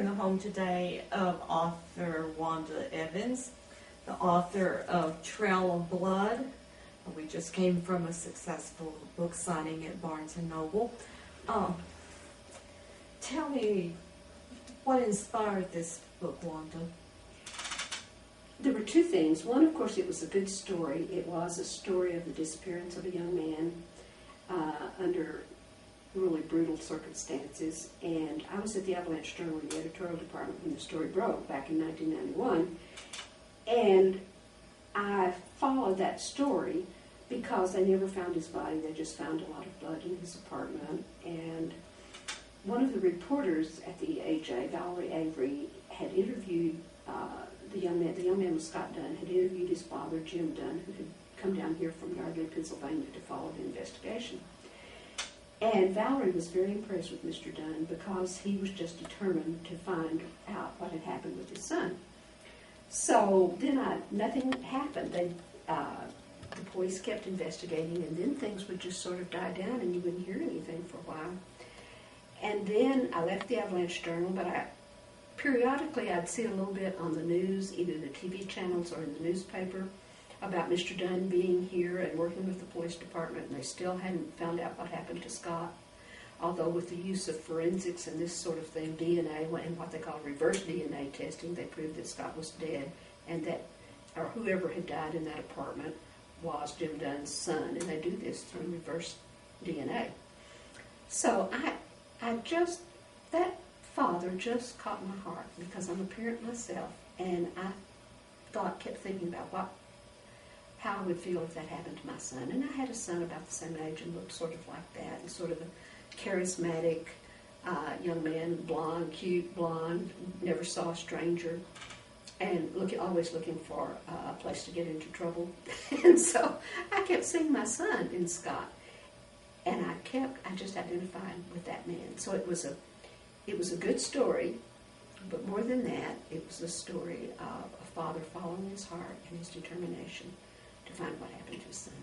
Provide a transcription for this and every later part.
in the home today of author Wanda Evans, the author of Trail of Blood. We just came from a successful book signing at Barnes & Noble. Tell me, what inspired this book, Wanda? There were two things. One, of course, it was a good story. It was a story of the disappearance of a young man under really brutal circumstances. And I was at the Avalanche Journal in the editorial department when the story broke back in 1991. And I followed that story because they never found his body. They just found a lot of blood in his apartment. And one of the reporters at the AJ, Valerie Avery, had interviewed the young man was Scott Dunn, had interviewed his father, Jim Dunn, who had come down here from Yardley, Pennsylvania to follow the investigation. And Valerie was very impressed with Mr. Dunn because he was just determined to find out what had happened with his son. So then nothing happened. The police kept investigating, and then things would just sort of die down and you wouldn't hear anything for a while. And then I left the Avalanche Journal, but periodically I'd see a little bit on the news, either the TV channels or in the newspaper, about Mr. Dunn being here and working with the police department, and they still hadn't found out what happened to Scott. Although with the use of forensics and this sort of thing, DNA and what they call reverse DNA testing, they proved that Scott was dead and that, or whoever had died in that apartment was Jim Dunn's son, and they do this through reverse DNA. So that father just caught my heart because I'm a parent myself, and I kept thinking about how I would feel if that happened to my son. And I had a son about the same age and looked sort of like that, and sort of a charismatic young man, blonde, cute, blonde, never saw a stranger, and always looking for a place to get into trouble. And so I kept seeing my son in Scott, and I just identified with that man. So it was a good story, but more than that, it was a story of a father following his heart and his determination to find what happened to his son.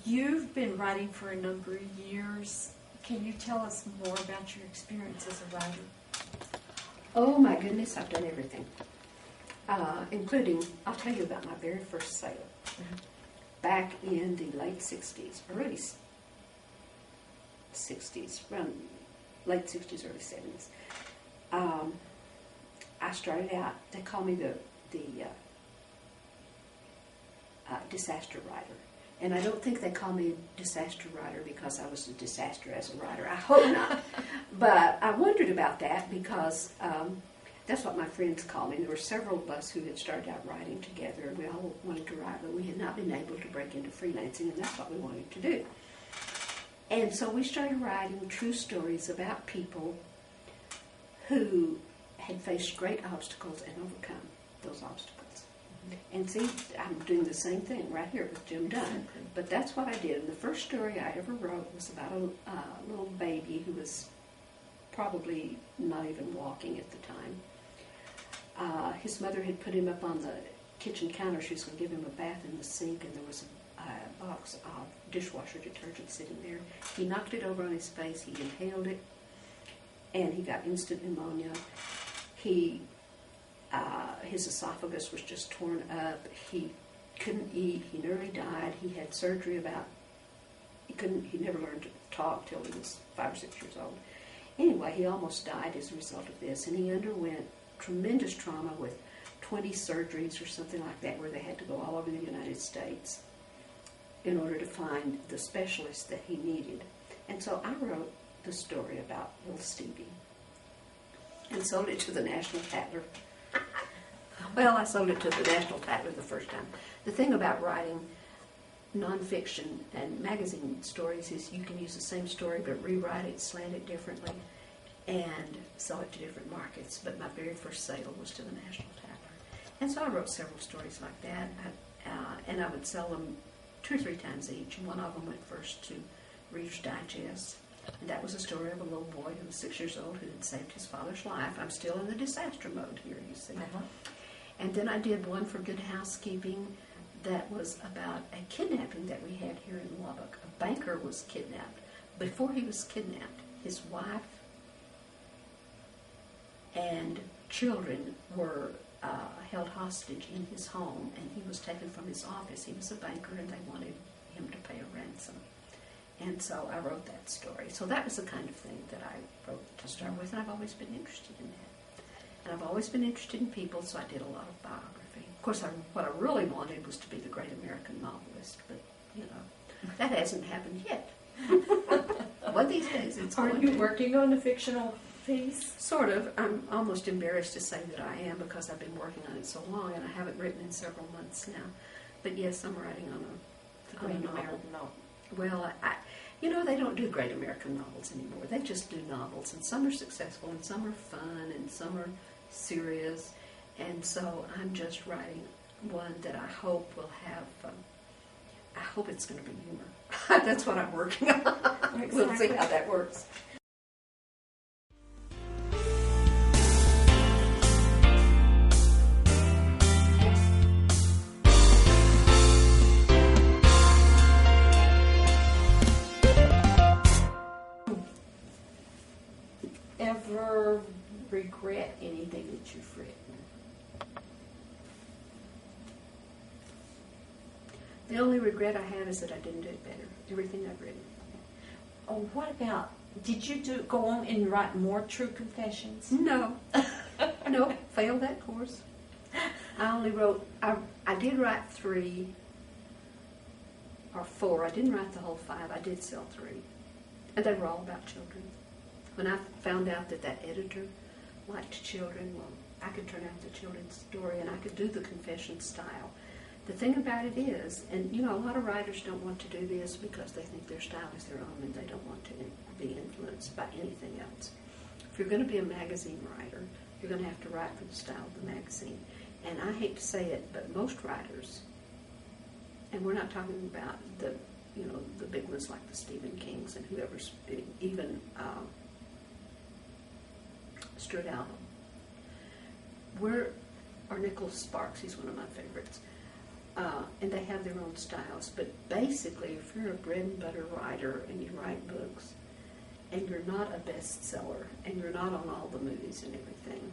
You've been writing for a number of years. Can you tell us more about your experience as a writer? Oh my goodness, I've done everything. Including, I'll tell you about my very first sale. Back in the late 60s, early 60s, around late 60s, early 70s. I started out, they call me the disaster writer. And I don't think they call me disaster writer because I was a disaster as a writer. I hope not. But I wondered about that because that's what my friends call me. There were several of us who had started out writing together, and we all wanted to write, but we had not been able to break into freelancing, and that's what we wanted to do. And so we started writing true stories about people who had faced great obstacles and overcome those obstacles. And see, I'm doing the same thing right here with Jim Dunn. But that's what I did. And the first story I ever wrote was about a little baby who was probably not even walking at the time. His mother had put him up on the kitchen counter. She was going to give him a bath in the sink, and there was a box of dishwasher detergent sitting there. He knocked it over on his face. He inhaled it, and he got instant pneumonia. His esophagus was just torn up. He couldn't eat. He nearly died. He had surgery he never learned to talk till he was 5 or 6 years old. Anyway, he almost died as a result of this, and he underwent tremendous trauma with 20 surgeries or something like that, where they had to go all over the United States in order to find the specialist that he needed. And so I wrote the story about little Stevie and sold it to the National Tatler. Well, I sold it to the National Tatler the first time. The thing about writing nonfiction and magazine stories is you can use the same story but rewrite it, slant it differently, and sell it to different markets. But my very first sale was to the National Tapper. And so I wrote several stories like that, and I would sell them 2 or 3 times each. And one of them went first to Reader's Digest, and that was a story of a little boy who was 6 years old who had saved his father's life. I'm still in the disaster mode here, you see. And then I did one for Good Housekeeping that was about a kidnapping that we had here in Lubbock. A banker was kidnapped. Before he was kidnapped, his wife and children were held hostage in his home, and he was taken from his office. He was a banker, and they wanted him to pay a ransom. And so I wrote that story. So that was the kind of thing that I wrote to start with, and I've always been interested in that. And I've always been interested in people, so I did a lot of biography. Of course, what I really wanted was to be the great American novelist, but, you know, that hasn't happened yet. One of these days it's going to. Are you working on a fictional piece? Sort of. I'm almost embarrassed to say that I am because I've been working on it so long, and I haven't written in several months now. But yes, I'm writing on a Great novel. American novel. Well, you know, they don't do great American novels anymore. They just do novels, and some are successful, and some are fun, and some are serious. And so I'm just writing one that I hope will have, I hope it's going to be humor. That's what I'm working on. Exactly. We'll see how that works. Ever regret anything that you've written? The only regret I have is that I didn't do it better. Everything I've written. Oh, what about, did you go on and write more true confessions? No. No, failed that course. I only wrote, I did write 3 or 4. I didn't write the whole 5. I did sell 3. And they were all about children. When I found out that editor liked children, well, I could turn out the children's story and I could do the confession style. The thing about it is, and you know, a lot of writers don't want to do this because they think their style is their own and they don't want to be influenced by anything else. If you're going to be a magazine writer, you're going to have to write for the style of the magazine. And I hate to say it, but most writers, and we're not talking about the big ones like the Stephen Kings and whoever's big, even Stuart Album, or Nicholas Sparks, he's one of my favorites. And they have their own styles, but basically if you're a bread and butter writer and you write books and you're not a bestseller and you're not on all the movies and everything,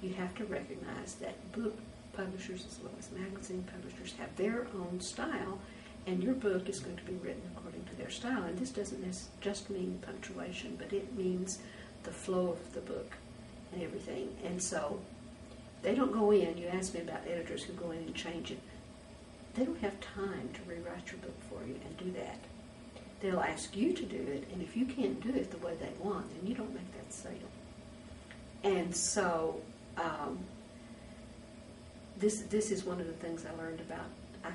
you have to recognize that book publishers as well as magazine publishers have their own style, and your book is going to be written according to their style. And this doesn't just mean punctuation, but it means the flow of the book and everything. And so they don't go in, you asked me about editors who go in and change it. They don't have time to rewrite your book for you and do that. They'll ask you to do it, and if you can't do it the way they want, then you don't make that sale. And so this is one of the things I learned about. I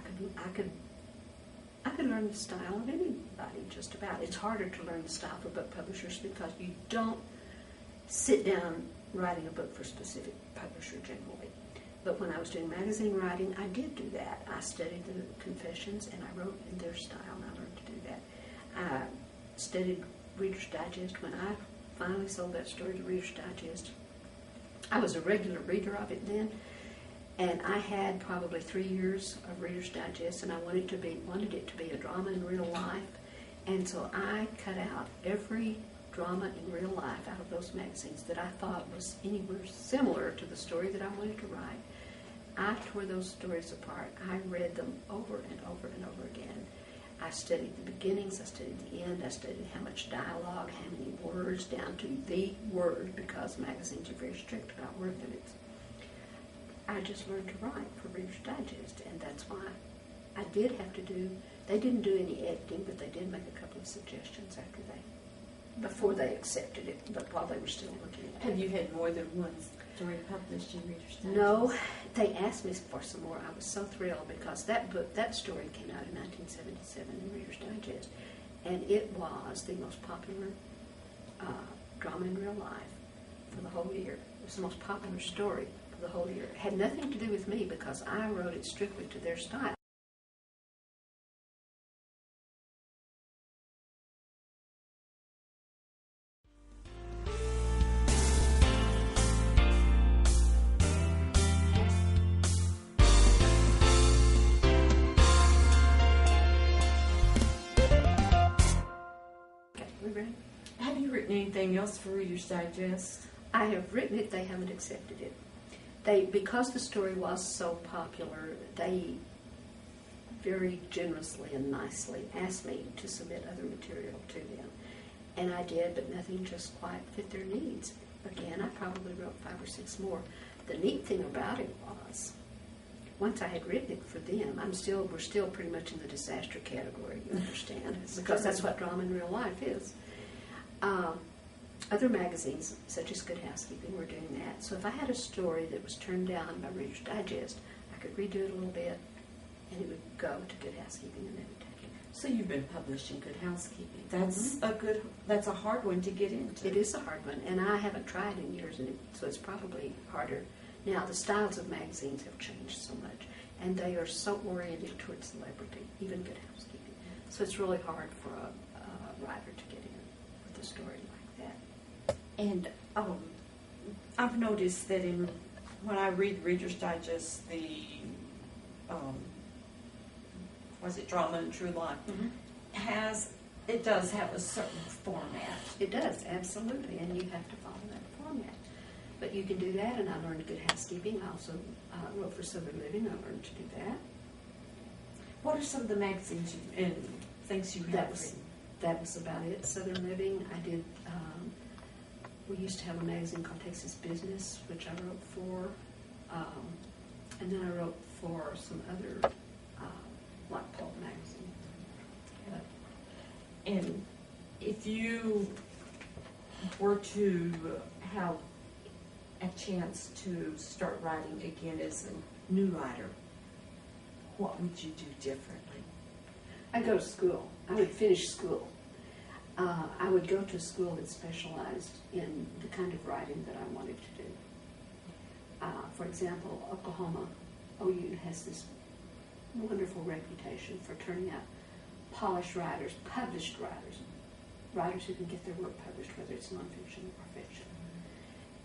could learn the style of anybody, just about. It's harder to learn the style for book publishers because you don't sit down writing a book for a specific publisher generally. But when I was doing magazine writing, I did do that. I studied the confessions and I wrote in their style, and I learned to do that. I studied Reader's Digest. When I finally sold that story to Reader's Digest, I was a regular reader of it then, and I had probably 3 years of Reader's Digest, and I wanted it to be a drama in real life, and so I cut out every drama in real life out of those magazines that I thought was anywhere similar to the story that I wanted to write. I tore those stories apart. I read them over and over and over again. I studied the beginnings, I studied the end, I studied how much dialogue, how many words, down to the word, because magazines are very strict about word limits. I just learned to write for Reader's Digest, and that's why I did have to they didn't do any editing, but they did make a couple of suggestions after they before they accepted it, but while they were still looking at it. Have you had more than one story published in Reader's Digest? No, they asked me for some more. I was so thrilled because that story came out in 1977 in Reader's Digest, and it was the most popular drama in real life for the whole year. It was the most popular story for the whole year. It had nothing to do with me because I wrote it strictly to their style. Have you written anything else for Reader's Digest? I have written it, they haven't accepted it. Because the story was so popular, they very generously and nicely asked me to submit other material to them. And I did, but nothing just quite fit their needs. Again, I probably wrote 5 or 6 more. The neat thing about it was, once I had written it for them, we're still pretty much in the disaster category, you understand, because that's what drama in real life is. Other magazines, such as Good Housekeeping, were doing that. So if I had a story that was turned down by Reader's Digest, I could redo it a little bit, and it would go to Good Housekeeping, and they would take it. So you've been publishing Good Housekeeping. That's a hard one to get into. It is a hard one, and I haven't tried in years, so it's probably harder. Now, the styles of magazines have changed so much, and they are so oriented towards celebrity, even Good Housekeeping. So it's really hard for a writer to get in with a story like that. And I've noticed that when I read Reader's Digest, the was it Drama and True Life, it does have a certain format. It does, absolutely, and you have to follow that format. But you can do that, and I learned Good Housekeeping. I also wrote for Southern Living. I learned to do that. What are some of the magazines and things you have written? That was about it. Southern Living, I did. We used to have a magazine called Texas Business, which I wrote for, and then I wrote for some other like pulp magazine. And if you were to have a chance to start writing again as a new writer, what would you do differently? I'd go to school. I would finish school. I would go to a school that specialized in the kind of writing that I wanted to do. For example, Oklahoma, OU has this wonderful reputation for turning out polished writers, published writers, writers who can get their work published, whether it's nonfiction or fiction.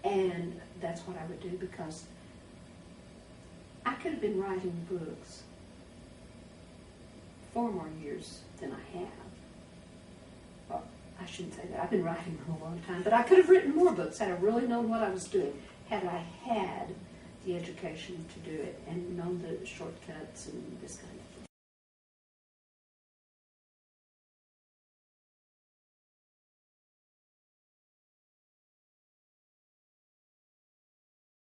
And that's what I would do, because I could have been writing books 4 more years than I have. Well, I shouldn't say that. I've been writing for a long time, but I could have written more books had I really known what I was doing, had I had the education to do it and known the shortcuts and this kind of thing.